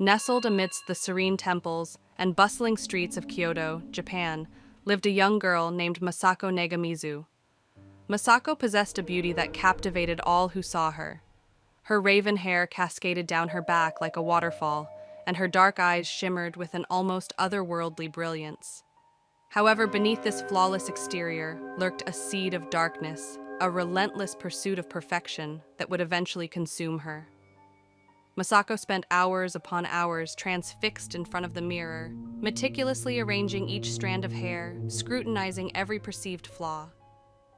Nestled amidst the serene temples and bustling streets of Kyoto, Japan, lived a young girl named Masako Negamizu. Masako possessed a beauty that captivated all who saw her. Her raven hair cascaded down her back like a waterfall, and her dark eyes shimmered with an almost otherworldly brilliance. However, beneath this flawless exterior lurked a seed of darkness, a relentless pursuit of perfection that would eventually consume her. Masako spent hours upon hours transfixed in front of the mirror, meticulously arranging each strand of hair, scrutinizing every perceived flaw.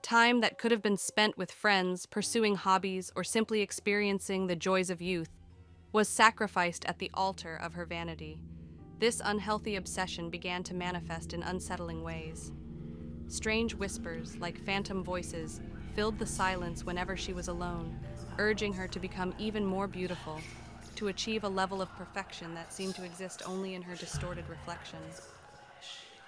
Time that could have been spent with friends, pursuing hobbies, or simply experiencing the joys of youth was sacrificed at the altar of her vanity. This unhealthy obsession began to manifest in unsettling ways. Strange whispers, like phantom voices, filled the silence whenever she was alone, urging her to become even more beautiful, to achieve a level of perfection that seemed to exist only in her distorted reflections.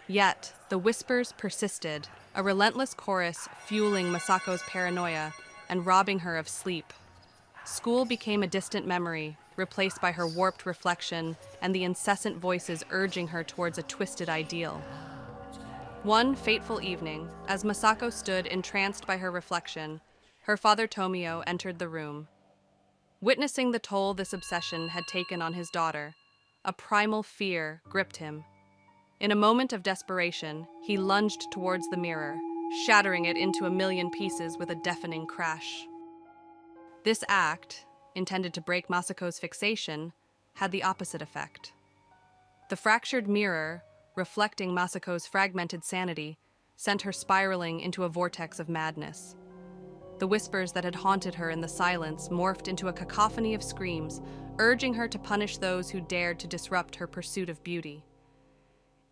Yet, the whispers persisted, a relentless chorus fueling Masako's paranoia and robbing her of sleep. School became a distant memory, replaced by her warped reflection and the incessant voices urging her towards a twisted ideal. One fateful evening, as Masako stood entranced by her reflection, her father Tomio entered the room. Witnessing the toll this obsession had taken on his daughter, a primal fear gripped him. In a moment of desperation, he lunged towards the mirror, shattering it into a million pieces with a deafening crash. This act, intended to break Masako's fixation, had the opposite effect. The fractured mirror, reflecting Masako's fragmented sanity, sent her spiraling into a vortex of madness. The whispers that had haunted her in the silence morphed into a cacophony of screams, urging her to punish those who dared to disrupt her pursuit of beauty.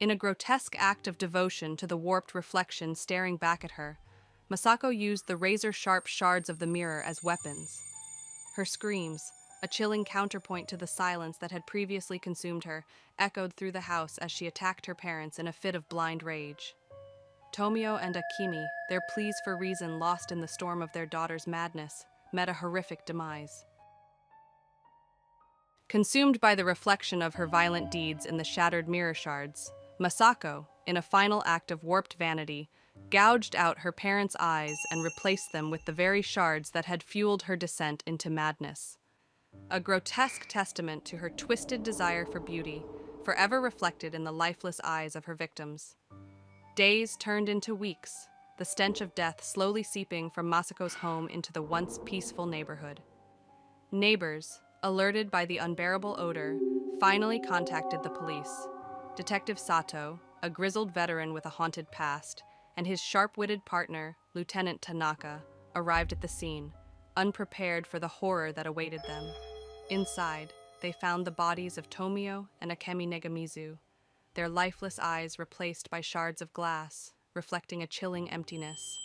In a grotesque act of devotion to the warped reflection staring back at her, Masako used the razor-sharp shards of the mirror as weapons. Her screams, a chilling counterpoint to the silence that had previously consumed her, echoed through the house as she attacked her parents in a fit of blind rage. Tomio and Akemi, their pleas for reason lost in the storm of their daughter's madness, met a horrific demise. Consumed by the reflection of her violent deeds in the shattered mirror shards, Masako, in a final act of warped vanity, gouged out her parents' eyes and replaced them with the very shards that had fueled her descent into madness. A grotesque testament to her twisted desire for beauty, forever reflected in the lifeless eyes of her victims. Days turned into weeks, the stench of death slowly seeping from Masako's home into the once peaceful neighborhood. Neighbors, alerted by the unbearable odor, finally contacted the police. Detective Sato, a grizzled veteran with a haunted past, and his sharp-witted partner, Lieutenant Tanaka, arrived at the scene, unprepared for the horror that awaited them. Inside, they found the bodies of Tomio and Akemi Negamizu, their lifeless eyes replaced by shards of glass, reflecting a chilling emptiness.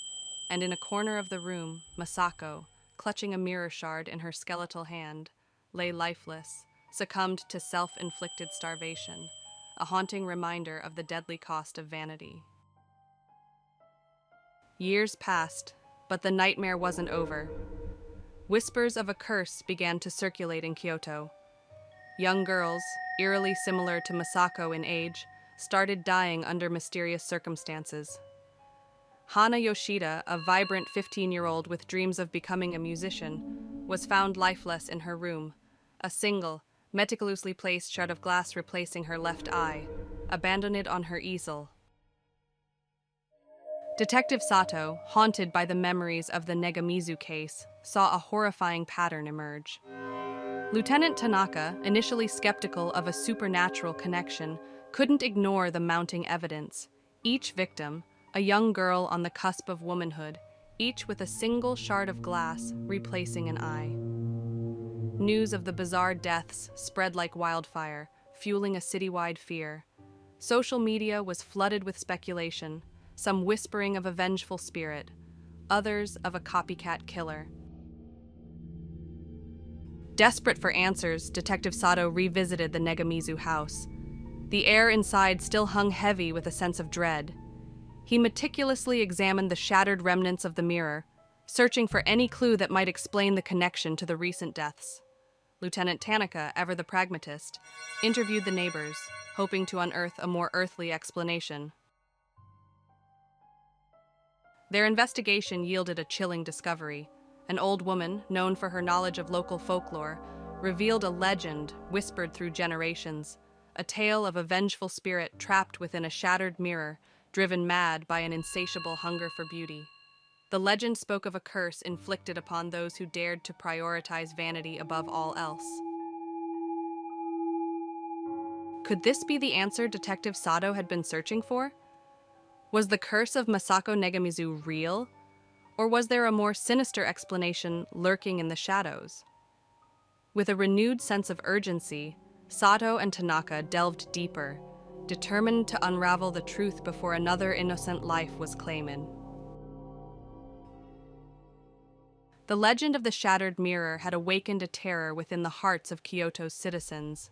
And in a corner of the room, Masako, clutching a mirror shard in her skeletal hand, lay lifeless, succumbed to self-inflicted starvation, a haunting reminder of the deadly cost of vanity. Years passed, but the nightmare wasn't over. Whispers of a curse began to circulate in Kyoto. Young girls, eerily similar to Masako in age, started dying under mysterious circumstances. Hana Yoshida, a vibrant 15-year-old with dreams of becoming a musician, was found lifeless in her room, a single, meticulously placed shard of glass replacing her left eye, abandoned on her easel. Detective Sato, haunted by the memories of the Negamizu case, saw a horrifying pattern emerge. Lieutenant Tanaka, initially skeptical of a supernatural connection, couldn't ignore the mounting evidence. Each victim, a young girl on the cusp of womanhood, each with a single shard of glass replacing an eye. News of the bizarre deaths spread like wildfire, fueling a citywide fear. Social media was flooded with speculation, some whispering of a vengeful spirit, others of a copycat killer. Desperate for answers, Detective Sato revisited the Negamizu house. The air inside still hung heavy with a sense of dread. He meticulously examined the shattered remnants of the mirror, searching for any clue that might explain the connection to the recent deaths. Lieutenant Tanaka, ever the pragmatist, interviewed the neighbors, hoping to unearth a more earthly explanation. Their investigation yielded a chilling discovery. An old woman, known for her knowledge of local folklore, revealed a legend whispered through generations, a tale of a vengeful spirit trapped within a shattered mirror, driven mad by an insatiable hunger for beauty. The legend spoke of a curse inflicted upon those who dared to prioritize vanity above all else. Could this be the answer Detective Sato had been searching for? Was the curse of Masako Negamizu real? Or was there a more sinister explanation lurking in the shadows? With a renewed sense of urgency, Sato and Tanaka delved deeper, determined to unravel the truth before another innocent life was claimed. The legend of the shattered mirror had awakened a terror within the hearts of Kyoto's citizens.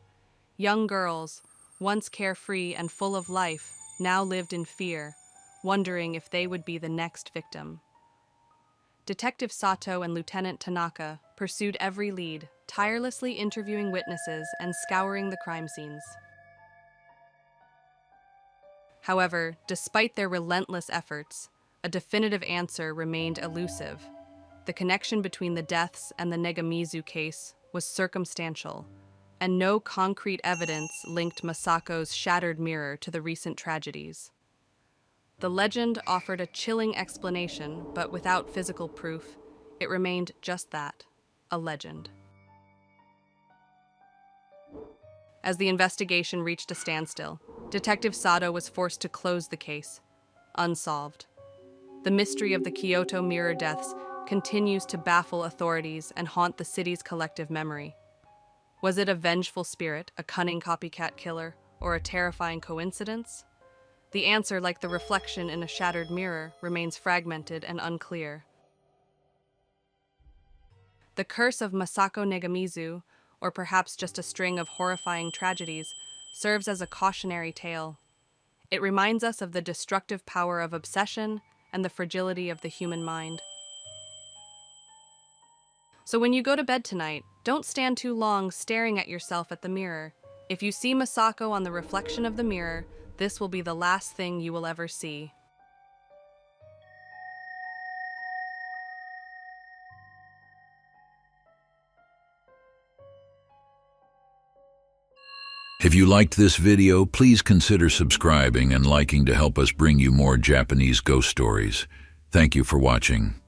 Young girls, once carefree and full of life, now lived in fear, wondering if they would be the next victim. Detective Sato and Lieutenant Tanaka pursued every lead, tirelessly interviewing witnesses and scouring the crime scenes. However, despite their relentless efforts, a definitive answer remained elusive. The connection between the deaths and the Negamizu case was circumstantial, and no concrete evidence linked Masako's shattered mirror to the recent tragedies. The legend offered a chilling explanation, but without physical proof, it remained just that, a legend. As the investigation reached a standstill, Detective Sato was forced to close the case, unsolved. The mystery of the Kyoto mirror deaths continues to baffle authorities and haunt the city's collective memory. Was it a vengeful spirit, a cunning copycat killer, or a terrifying coincidence? The answer, like the reflection in a shattered mirror, remains fragmented and unclear. The curse of Masako Negamizu, or perhaps just a string of horrifying tragedies, serves as a cautionary tale. It reminds us of the destructive power of obsession and the fragility of the human mind. So when you go to bed tonight, don't stand too long staring at yourself at the mirror. If you see Masako on the reflection of the mirror, this will be the last thing you will ever see. If you liked this video, please consider subscribing and liking to help us bring you more Japanese ghost stories. Thank you for watching.